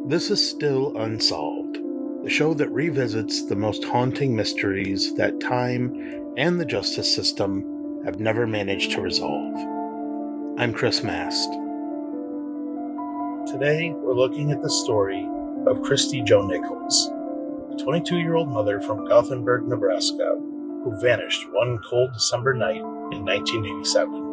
This is still Unsolved, the show that revisits the most haunting mysteries that time and the justice system have never managed to resolve. I'm Chris Mast. Today, we're looking at the story of Christi Jo Nichols, a 22-year-old mother from Gothenburg, Nebraska, who vanished one cold December night in 1987.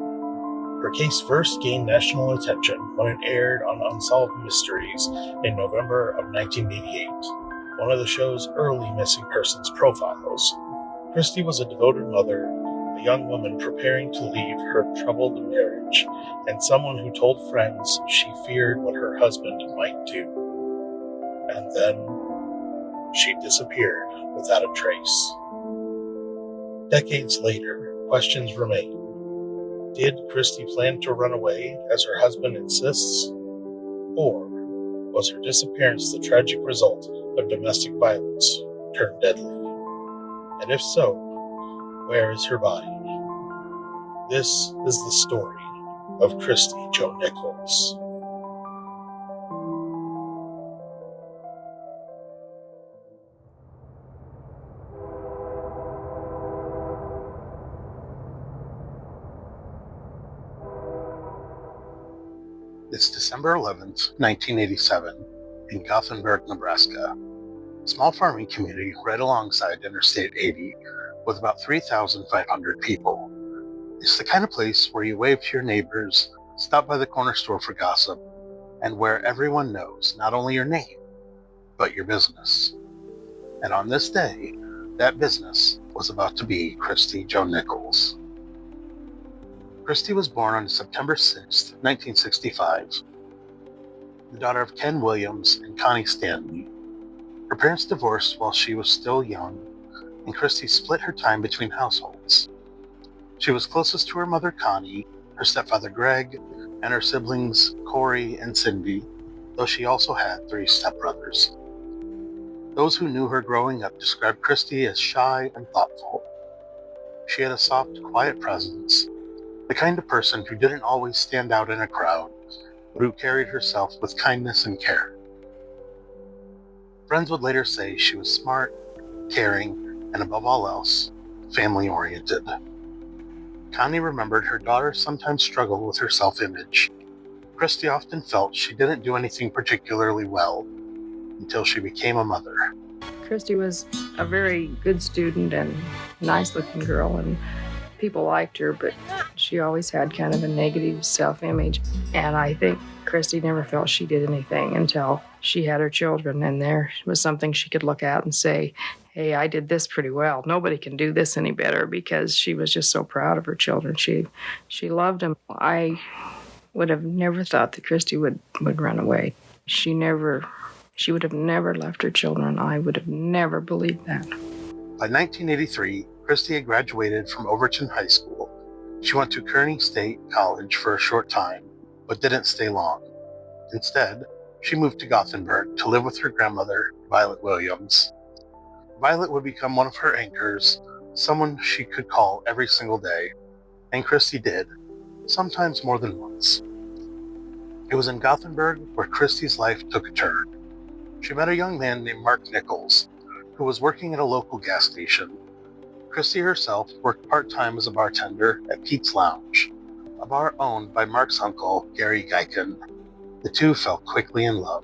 Her case first gained national attention when it aired on Unsolved Mysteries in November of 1988, one of the show's early missing persons profiles. Christi was a devoted mother, a young woman preparing to leave her troubled marriage, and someone who told friends she feared what her husband might do. And then she disappeared without a trace. Decades later, questions remain. Did Christi plan to run away, as her husband insists? Or was her disappearance the tragic result of domestic violence turned deadly? And if so, where is her body? This is the story of Christi Jo Nichols. It's December 11th, 1987, in Gothenburg, Nebraska, a small farming community right alongside Interstate 80 with about 3,500 people. It's the kind of place where you wave to your neighbors, stop by the corner store for gossip, and where everyone knows not only your name, but your business. And on this day, that business was about to be Christi Jo Nichols. Christi was born on September 6, 1965, the daughter of Ken Williams and Connie Stanley. Her parents divorced while she was still young, and Christi split her time between households. She was closest to her mother Connie, her stepfather Greg, and her siblings Corey and Cindy, though she also had 3 stepbrothers. Those who knew her growing up described Christi as shy and thoughtful. She had a soft, quiet presence, the kind of person who didn't always stand out in a crowd, but who carried herself with kindness and care. Friends would later say she was smart, caring, and above all else, family-oriented. Connie remembered her daughter sometimes struggled with her self-image. Christi often felt she didn't do anything particularly well until she became a mother. Christi was a very good student and nice-looking girl, and people liked her, but she always had kind of a negative self-image. And I think Christi never felt she did anything until she had her children, and there was something she could look at and say, hey, I did this pretty well. Nobody can do this any better, because she was just so proud of her children. She loved them. I would have never thought that Christi would run away. She would have never left her children. I would have never believed that. By 1983, Christi had graduated from Overton High School. She went to Kearney State College for a short time, but didn't stay long. Instead, she moved to Gothenburg to live with her grandmother, Violet Williams. Violet would become one of her anchors, someone she could call every single day, and Christi did, sometimes more than once. It was in Gothenburg where Christi's life took a turn. She met a young man named Mark Nichols, who was working at a local gas station. Christi herself worked part-time as a bartender at Pete's Lounge, a bar owned by Mark's uncle, Gary Geiken. The two fell quickly in love.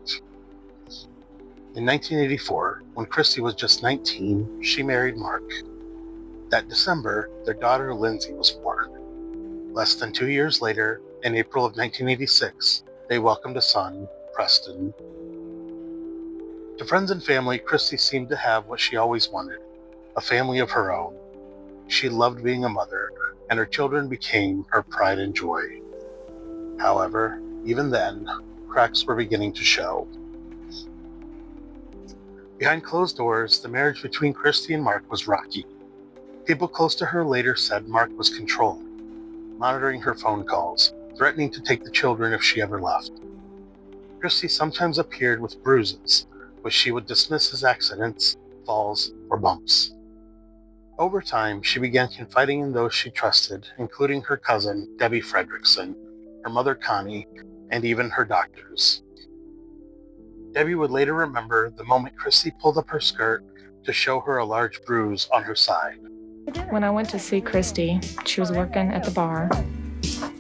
In 1984, when Christi was just 19, she married Mark. That December, their daughter Lindsay was born. Less than 2 years later, in April of 1986, they welcomed a son, Preston. To friends and family, Christi seemed to have what she always wanted, a family of her own. She loved being a mother, and her children became her pride and joy. However, even then, cracks were beginning to show. Behind closed doors, the marriage between Christi and Mark was rocky. People close to her later said Mark was controlling, monitoring her phone calls, threatening to take the children if she ever left. Christi sometimes appeared with bruises, which she would dismiss as accidents, falls, or bumps. Over time, she began confiding in those she trusted, including her cousin, Debbie Fredrickson, her mother, Connie, and even her doctors. Debbie would later remember the moment Christi pulled up her skirt to show her a large bruise on her side. When I went to see Christi, she was working at the bar,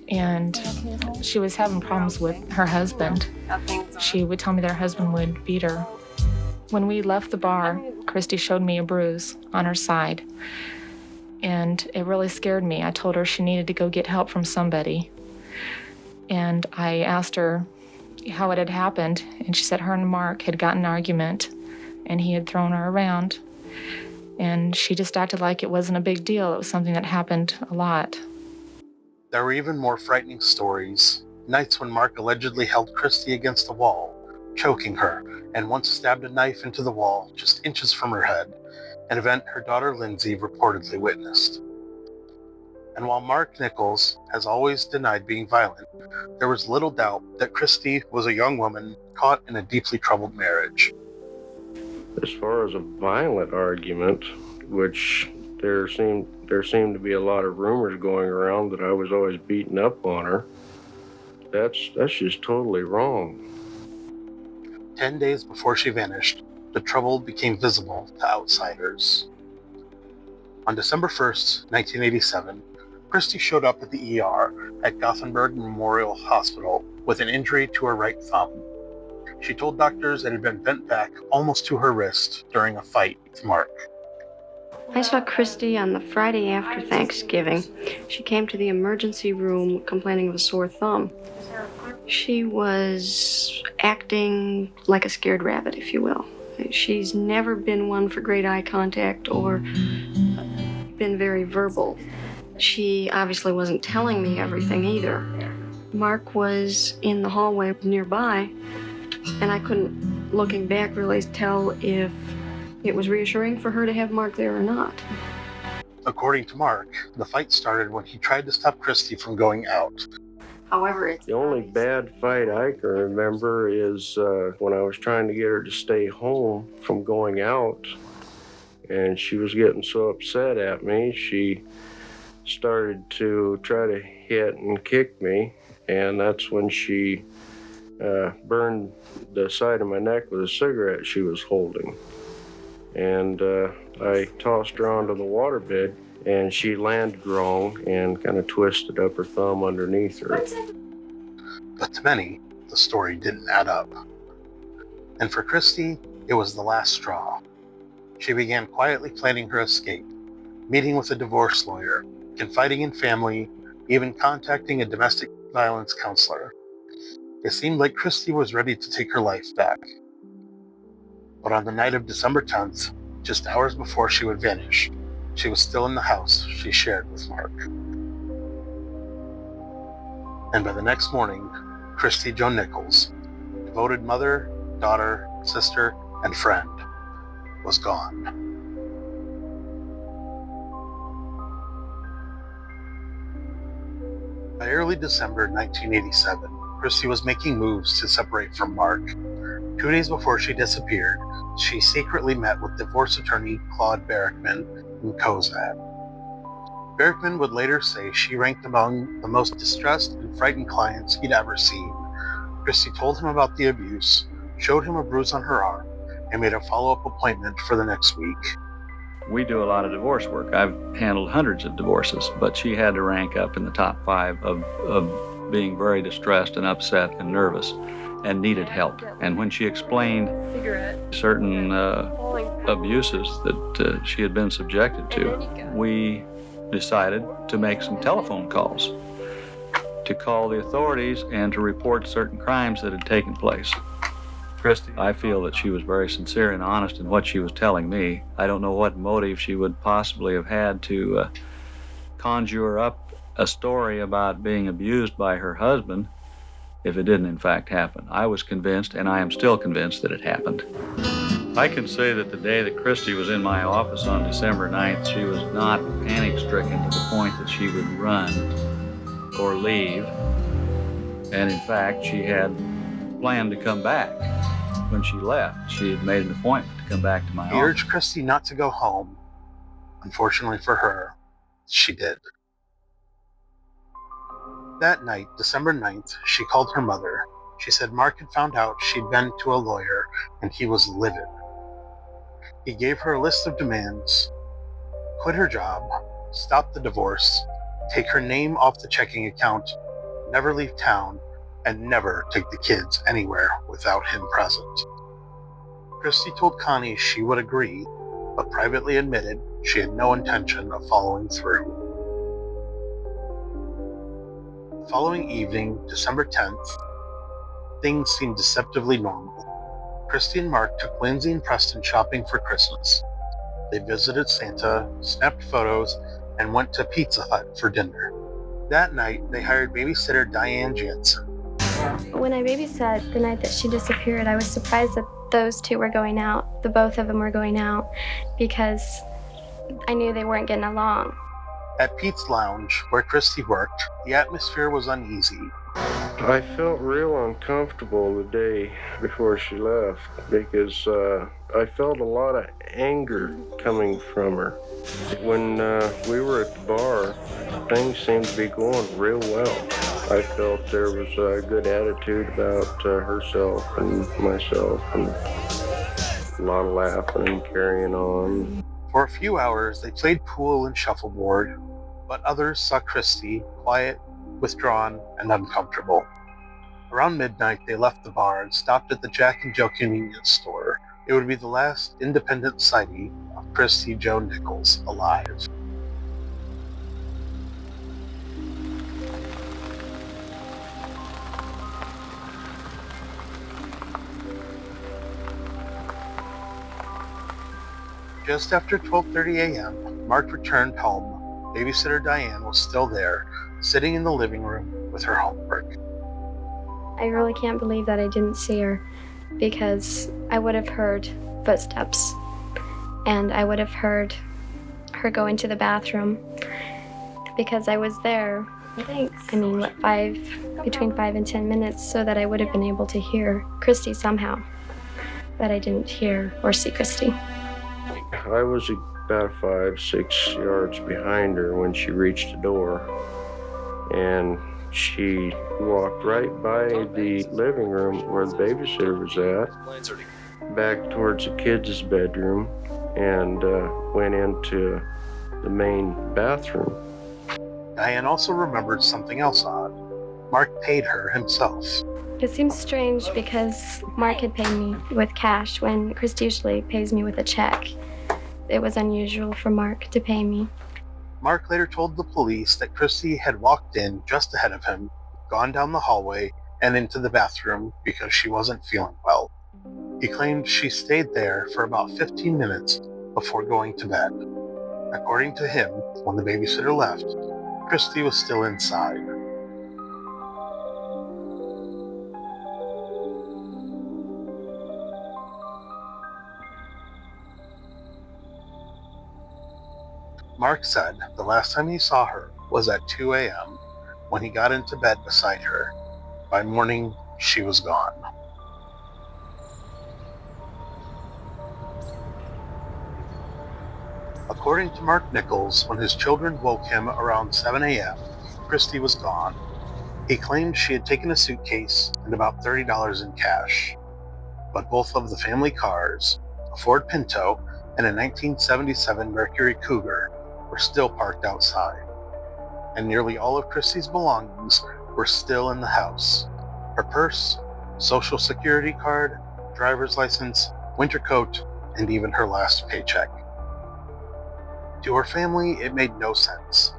and she was having problems with her husband. She would tell me that her husband would beat her. When we left the bar, Christi showed me a bruise on her side, and it really scared me. I told her she needed to go get help from somebody, and I asked her how it had happened, and she said her and Mark had gotten an argument, and he had thrown her around, and she just acted like it wasn't a big deal. It was something that happened a lot. There were even more frightening stories. Nights when Mark allegedly held Christi against a wall, choking her, and once stabbed a knife into the wall just inches from her head, an event her daughter Lindsay reportedly witnessed. And while Mark Nichols has always denied being violent, there was little doubt that Christi was a young woman caught in a deeply troubled marriage. As far as a violent argument, which there seemed to be a lot of rumors going around that I was always beating up on her, that's just totally wrong. 10 days before she vanished, the trouble became visible to outsiders. On December 1st, 1987, Christi showed up at the ER at Gothenburg Memorial Hospital with an injury to her right thumb. She told doctors it had been bent back almost to her wrist during a fight with Mark. I saw Christi on the Friday after Thanksgiving. She came to the emergency room complaining of a sore thumb. She was acting like a scared rabbit, if you will. She's never been one for great eye contact or been very verbal. She obviously wasn't telling me everything either. Mark was in the hallway nearby, and I couldn't, looking back, really tell if it was reassuring for her to have Mark there or not. According to Mark, the fight started when he tried to stop Christi from going out. However, The only bad fight I can remember is when I was trying to get her to stay home from going out, and she was getting so upset at me, she started to try to hit and kick me, and that's when she burned the side of my neck with a cigarette she was holding. And I tossed her onto the waterbed, and she landed wrong and kind of twisted up her thumb underneath her. But to many, the story didn't add up. And for Christi, it was the last straw. She began quietly planning her escape, meeting with a divorce lawyer, confiding in family, even contacting a domestic violence counselor. It seemed like Christi was ready to take her life back. But on the night of December 10th, just hours before she would vanish, she was still in the house she shared with Mark. And by the next morning, Christi Jo Nichols, devoted mother, daughter, sister, and friend, was gone. By early December 1987, Christi was making moves to separate from Mark. 2 days before she disappeared, she secretly met with divorce attorney Claude Berrickman in Kozad. Berrickman would later say she ranked among the most distressed and frightened clients he'd ever seen. Christi told him about the abuse, showed him a bruise on her arm, and made a follow-up appointment for the next week. We do a lot of divorce work. I've handled hundreds of divorces, but she had to rank up in the top 5 of being very distressed and upset and nervous and needed help. And when she explained certain abuses that she had been subjected to, we decided to make some telephone calls to call the authorities and to report certain crimes that had taken place. Christi, I feel that she was very sincere and honest in what she was telling me. I don't know what motive she would possibly have had to conjure up a story about being abused by her husband if it didn't in fact happen. I was convinced, and I am still convinced, that it happened. I can say that the day that Christi was in my office on December 9th, she was not panic-stricken to the point that she would run or leave. And in fact, she had planned to come back. When she left, she had made an appointment to come back to my office. He urged Christi not to go home. Unfortunately for her, she did. That night, December 9th, she called her mother. She said Mark had found out she'd been to a lawyer and he was livid. He gave her a list of demands: quit her job, stop the divorce, take her name off the checking account, never leave town, and never take the kids anywhere without him present. Christi told Connie she would agree, but privately admitted she had no intention of following through. The following evening, December 10th, things seemed deceptively normal. Christi and Mark took Lindsay and Preston shopping for Christmas. They visited Santa, snapped photos, and went to Pizza Hut for dinner. That night, they hired babysitter Diane Jansen. When I babysat the night that she disappeared, I was surprised that those two were going out, the both of them were going out, because I knew they weren't getting along. At Pete's Lounge, where Christi worked, the atmosphere was uneasy. I felt real uncomfortable the day before she left because I felt a lot of anger coming from her. When we were at the bar, things seemed to be going real well. I felt there was a good attitude about herself and myself, and a lot of laughing and carrying on. For a few hours, they played pool and shuffleboard, but others saw Christi quiet, withdrawn, and uncomfortable. Around midnight, they left the bar and stopped at the Jack and Jill convenience store. It would be the last independent sighting of Christi Jo Nichols alive. Just after 12:30 a.m., Mark returned home. Babysitter Diane was still there, sitting in the living room with her homework. I really can't believe that I didn't see her, because I would have heard footsteps, and I would have heard her go into the bathroom, because I was there, between 5 and 10 minutes, so that I would have been able to hear Christi somehow. But I didn't hear or see Christi. I was about 5-6 yards behind her when she reached the door, and she walked right by the living room where the babysitter was at, back towards the kids' bedroom, and went into the main bathroom. Diane also remembered something else odd. Mark paid her himself. It seems strange because Mark had paid me with cash when Christi usually pays me with a check. It was unusual for Mark to pay me. Mark later told the police that Christi had walked in just ahead of him, gone down the hallway, and into the bathroom because she wasn't feeling well. He claimed she stayed there for about 15 minutes before going to bed. According to him, when the babysitter left, Christi was still inside. Mark said the last time he saw her was at 2 a.m. when he got into bed beside her. By morning, she was gone. According to Mark Nichols, when his children woke him around 7 a.m., Christi was gone. He claimed she had taken a suitcase and about $30 in cash. But both of the family cars, a Ford Pinto and a 1977 Mercury Cougar, were still parked outside. And nearly all of Christi's belongings were still in the house. Her purse, social security card, driver's license, winter coat, and even her last paycheck. To her family, it made no sense.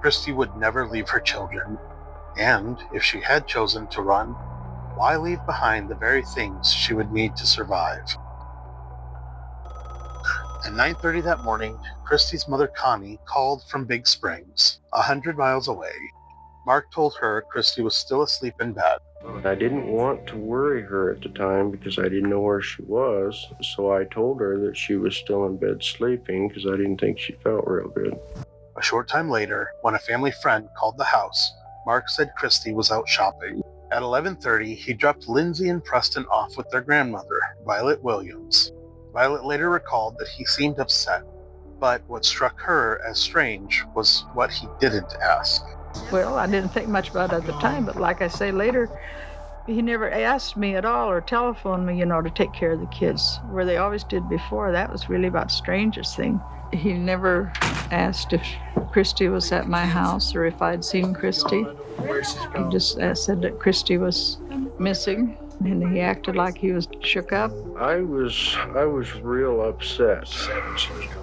Christi would never leave her children, and if she had chosen to run, why leave behind the very things she would need to survive? At 9:30 that morning, Christi's mother Connie called from Big Springs, 100 miles away. Mark told her Christi was still asleep in bed. I didn't want to worry her at the time because I didn't know where she was, so I told her that she was still in bed sleeping because I didn't think she felt real good. A short time later, when a family friend called the house, Mark said Christi was out shopping. At 11:30, he dropped Lindsay and Preston off with their grandmother, Violet Williams. Violet later recalled that he seemed upset, but what struck her as strange was what he didn't ask. Well, I didn't think much about it at the time, but like I say later, He never asked me at all or telephoned me, to take care of the kids, where they always did before. That was really about the strangest thing. He never asked if Christi was at my house or if I'd seen Christi. He just said that Christi was missing, and he acted like he was shook up. I was real upset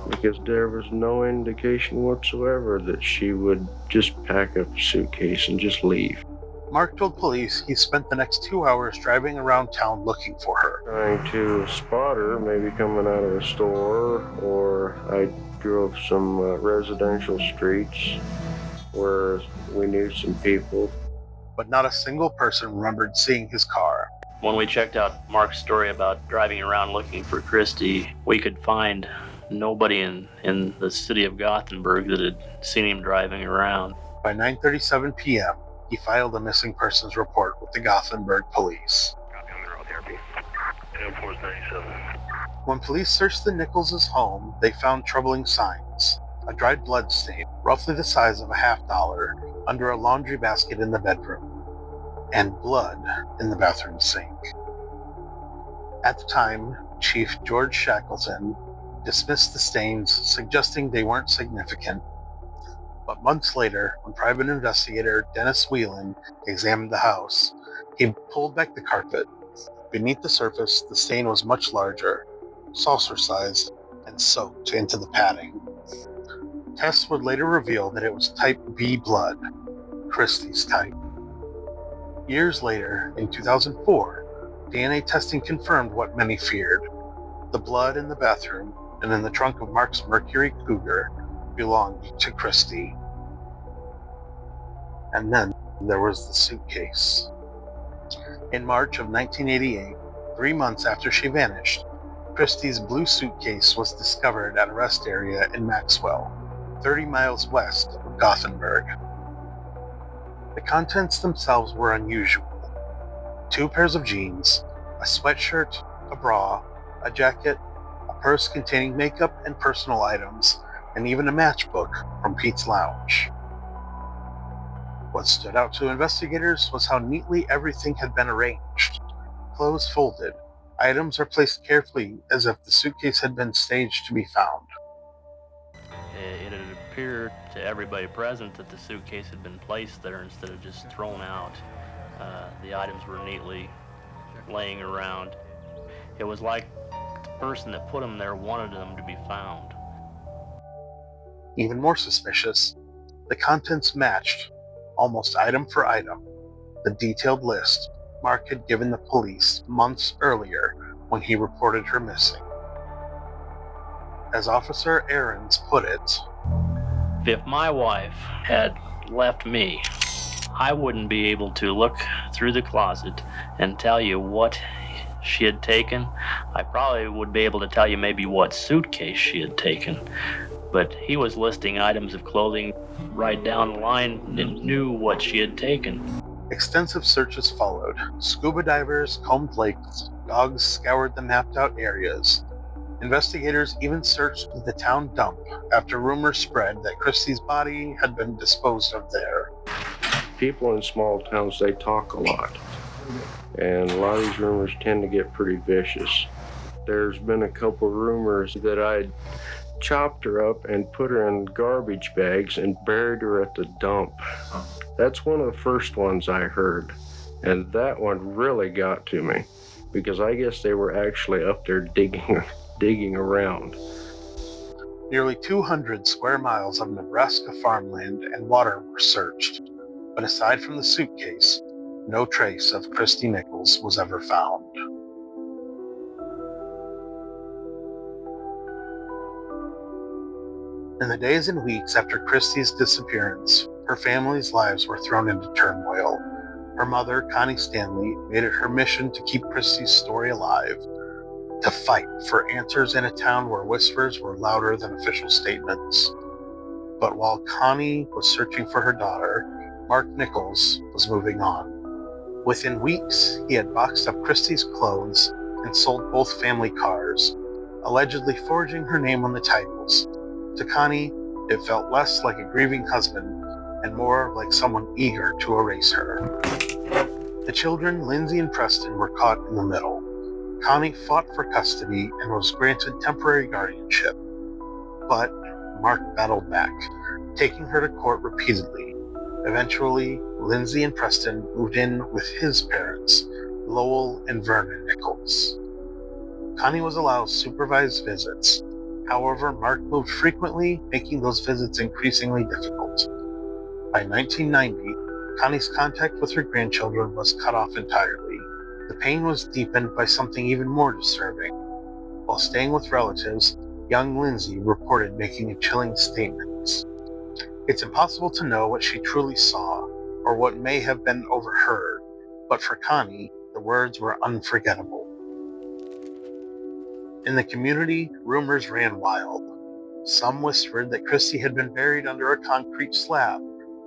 because there was no indication whatsoever that she would just pack up a suitcase and just leave. Mark told police he spent the next 2 hours driving around town looking for her. Trying to spot her, maybe coming out of a store, or I drove some residential streets where we knew some people. But not a single person remembered seeing his car. When we checked out Mark's story about driving around looking for Christi, we could find nobody in the city of Gothenburg that had seen him driving around. By 9:37 p.m., he filed a missing persons report with the Gothenburg police. When police searched the Nichols' home, they found troubling signs. A dried blood stain, roughly the size of a $50, under a laundry basket in the bedroom, and blood in the bathroom sink. At the time, Chief George Shackleton dismissed the stains, suggesting they weren't significant. But months later, when private investigator Dennis Whelan examined the house, he pulled back the carpet. Beneath the surface, the stain was much larger, saucer-sized, and soaked into the padding. Tests would later reveal that it was type B blood, Christi's type. Years later, in 2004, DNA testing confirmed what many feared. The blood in the bathroom and in the trunk of Mark's Mercury Cougar belonged to Christi. And then there was the suitcase. In March of 1988, 3 months after she vanished, Christi's blue suitcase was discovered at a rest area in Maxwell, 30 miles west of Gothenburg. The contents themselves were unusual. 2 pairs of jeans, a sweatshirt, a bra, a jacket, a purse containing makeup and personal items, and even a matchbook from Pete's Lounge. What stood out to investigators was how neatly everything had been arranged. Clothes folded, items are placed carefully as if the suitcase had been staged to be found. It had appeared to everybody present that the suitcase had been placed there instead of just thrown out. The items were neatly laying around. It was like the person that put them there wanted them to be found. Even more suspicious, the contents matched, almost item for item, the detailed list Mark had given the police months earlier when he reported her missing. As Officer Ahrens put it, If my wife had left me, I wouldn't be able to look through the closet and tell you what she had taken. I probably would be able to tell you maybe what suitcase she had taken. But he was listing items of clothing right down the line and knew what she had taken. extensive searches followed. Scuba divers combed lakes, dogs scoured the mapped out areas. Investigators even searched the town dump after rumors spread that Christi's body had been disposed of there. People in small towns, they talk a lot. And a lot of these rumors tend to get pretty vicious. There's been a couple rumors that I'd chopped her up and put her in garbage bags and buried her at the dump. That's one of the first ones I heard. And that one really got to me because I guess they were actually up there digging around. Nearly 200 square miles of Nebraska farmland and water were searched, but aside from the suitcase, no trace of Christi Nichols was ever found. In the days and weeks after Christi's disappearance, her family's lives were thrown into turmoil. Her mother, Connie Stanley, made it her mission to keep Christi's story alive, to fight for answers in a town where whispers were louder than official statements. But while Connie was searching for her daughter, Mark Nichols was moving on. Within weeks, he had boxed up Christi's clothes and sold both family cars, allegedly forging her name on the titles. To Connie, it felt less like a grieving husband and more like someone eager to erase her. The children, Lindsay and Preston, were caught in the middle. Connie fought for custody and was granted temporary guardianship. But Mark battled back, taking her to court repeatedly. Eventually, Lindsay and Preston moved in with his parents, Lowell and Vernon Nichols. Connie was allowed supervised visits. However, Mark moved frequently, making those visits increasingly difficult. By 1990, Connie's contact with her grandchildren was cut off entirely. The pain was deepened by something even more disturbing. While staying with relatives, young Lindsay reported making chilling statements. It's impossible to know what she truly saw, or what may have been overheard, but for Connie, the words were unforgettable. In the community, rumors ran wild. Some whispered that Christi had been buried under a concrete slab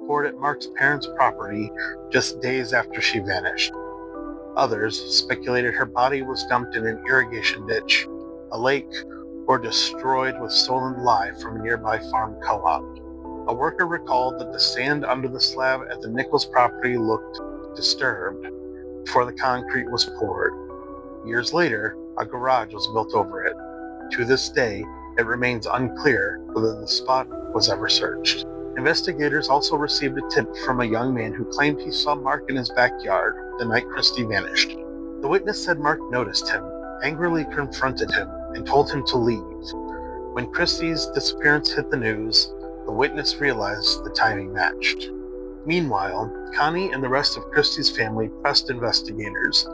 poured at Mark's parents' property just days after she vanished. Others speculated her body was dumped in an irrigation ditch, a lake, or destroyed with stolen lye from a nearby farm co-op. A worker recalled that the sand under the slab at the Nichols property looked disturbed before the concrete was poured. Years later, a garage was built over it. To this day, it remains unclear whether the spot was ever searched. Investigators also received a tip from a young man who claimed he saw Mark in his backyard the night Christi vanished. The witness said Mark noticed him, angrily confronted him, and told him to leave. When Christi's disappearance hit the news, the witness realized the timing matched. Meanwhile, Connie and the rest of Christi's family pressed investigators.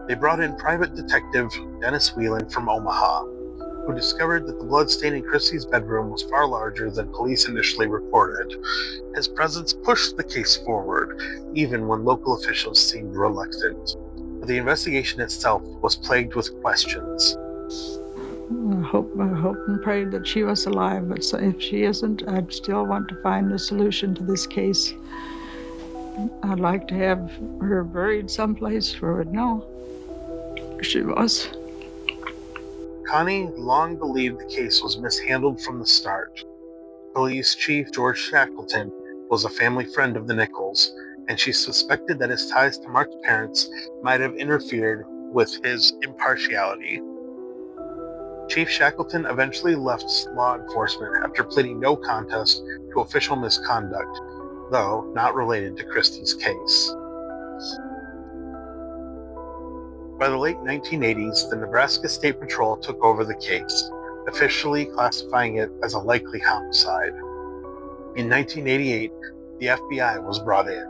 They brought in private detective Dennis Whelan from Omaha, who discovered that the bloodstain in Christi's bedroom was far larger than police initially reported. His presence pushed the case forward, even when local officials seemed reluctant. But the investigation itself was plagued with questions. I hope and pray that she was alive, but if she isn't, I'd still want to find a solution to this case. I'd like to have her buried someplace where we'd know where she was. Connie long believed the case was mishandled from the start. Police Chief George Shackleton was a family friend of the Nichols, and she suspected that his ties to Mark's parents might have interfered with his impartiality. Chief Shackleton eventually left law enforcement after pleading no contest to official misconduct, though not related to Christi's case. By the late 1980s, the Nebraska State Patrol took over the case, officially classifying it as a likely homicide. In 1988, the FBI was brought in.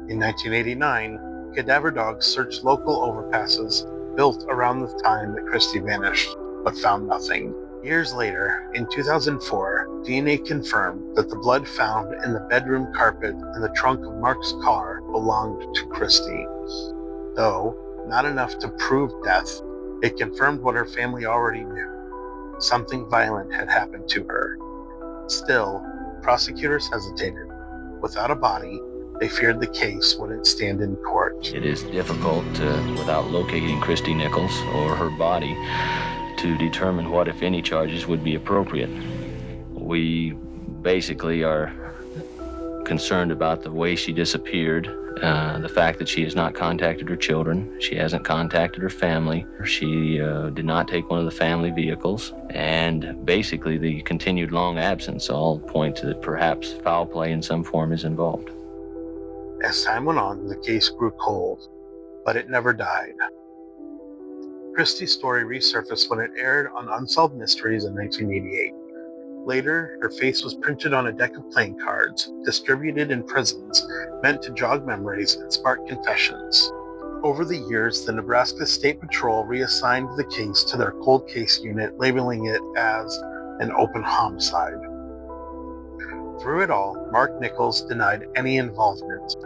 In 1989, cadaver dogs searched local overpasses built around the time that Christi vanished, but found nothing. Years later, in 2004, DNA confirmed that the blood found in the bedroom carpet and the trunk of Mark's car belonged to Christi. Though not enough to prove death, it confirmed what her family already knew. Something violent had happened to her. Still, prosecutors hesitated. Without a body, they feared the case wouldn't stand in court. It is difficult, without locating Christi Nichols or her body, to determine what, if any, charges would be appropriate. We basically are concerned about the way she disappeared, the fact that she has not contacted her children, she hasn't contacted her family, she did not take one of the family vehicles, and basically the continued long absence all point to that perhaps foul play in some form is involved. As time went on, the case grew cold, but it never died. Christi's story resurfaced when it aired on Unsolved Mysteries in 1988. Later, her face was printed on a deck of playing cards, distributed in prisons, meant to jog memories and spark confessions. Over the years, the Nebraska State Patrol reassigned the case to their cold case unit, labeling it as an open homicide. Through it all, Mark Nichols denied any involvement.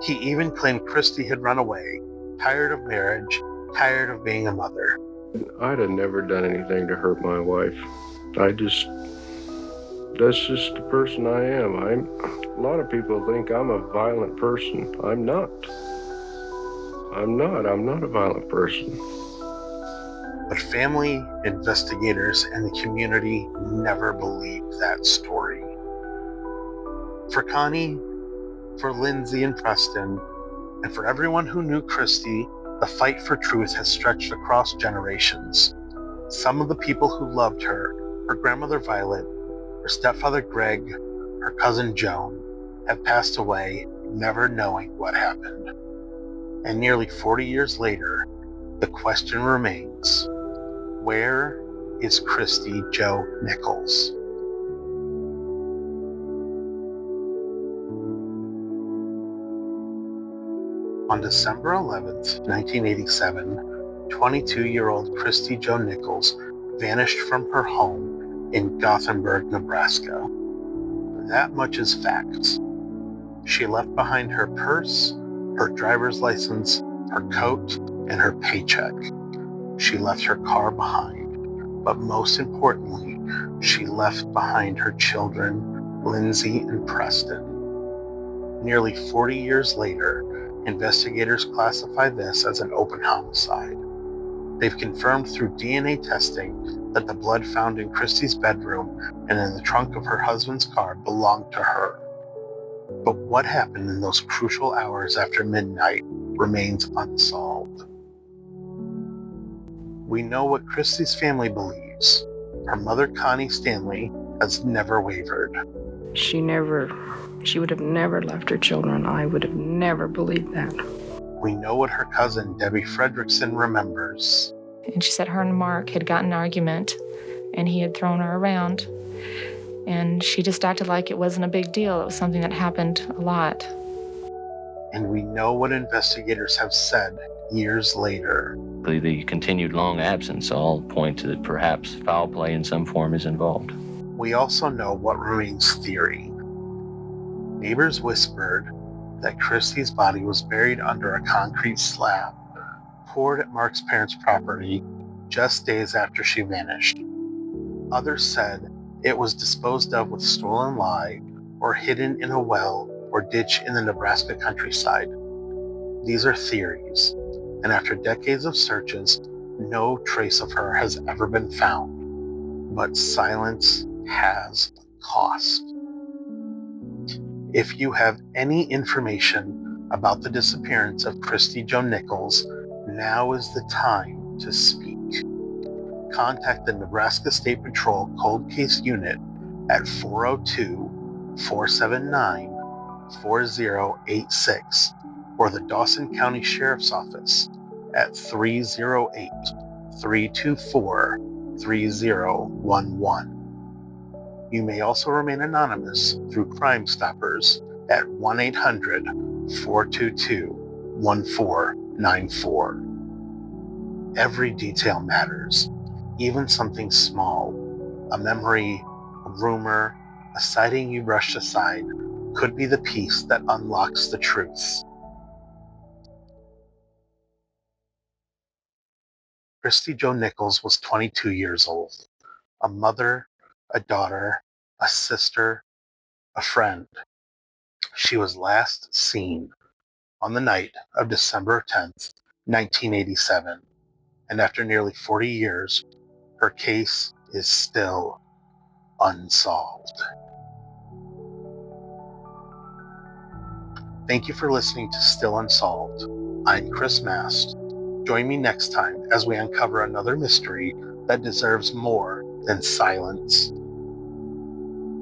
He even claimed Christi had run away, tired of marriage, tired of being a mother. I'd have never done anything to hurt my wife. That's just the person I am. A lot of people think I'm a violent person. I'm not. I'm not a violent person. But family, investigators, and the community never believed that story. For Connie, for Lindsay and Preston, And for everyone who knew Christi, the fight for truth has stretched across generations. Some of the people who loved her grandmother Violet, her stepfather Greg, her cousin Joan, have passed away never knowing what happened. And nearly 40 years later, the question remains, where is Christi Jo Nichols? On December 11th, 1987, 22-year-old Christi Jo Nichols vanished from her home in Gothenburg, Nebraska. That much is fact. She left behind her purse, her driver's license, her coat, and her paycheck. She left her car behind, but most importantly, she left behind her children, Lindsay and Preston. Nearly 40 years later, investigators classify this as an open homicide. They've confirmed through DNA testing that the blood found in Christi's bedroom and in the trunk of her husband's car belonged to her. But what happened in those crucial hours after midnight remains unsolved. We know what Christi's family believes. Her mother, Connie Stanley, has never wavered. She would have never left her children. I would have never believed that. We know what her cousin, Debbie Fredrickson, remembers. And she said her and Mark had gotten an argument, and he had thrown her around. And she just acted like it wasn't a big deal. It was something that happened a lot. And we know what investigators have said years later. The continued long absence all point to that perhaps foul play in some form is involved. We also know what remains theory. Neighbors whispered that Christi's body was buried under a concrete slab poured at Mark's parents' property just days after she vanished. Others said it was disposed of with stolen lye or hidden in a well or ditch in the Nebraska countryside. These are theories, and after decades of searches, no trace of her has ever been found. But silence has cost. If you have any information about the disappearance of Christi Jo Nichols, now is the time to speak. Contact the Nebraska State Patrol Cold Case Unit at 402-479-4086 or the Dawson County Sheriff's Office at 308-324-3011. You may also remain anonymous through Crime Stoppers at 1-800-422-1494. Every detail matters, even something small. A memory, a rumor, a sighting you brushed aside could be the piece that unlocks the truth. Christi Jo Nichols was 22 years old, a mother, a daughter, a sister, a friend. She was last seen on the night of December 10th, 1987, and after nearly 40 years, her case is still unsolved. Thank you for listening to Still Unsolved. I'm Chris Mast. Join me next time as we uncover another mystery that deserves more than silence.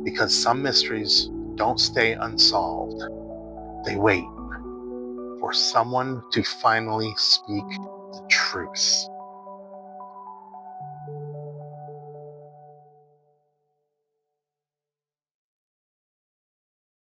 Because some mysteries don't stay unsolved. They wait for someone to finally speak the truth.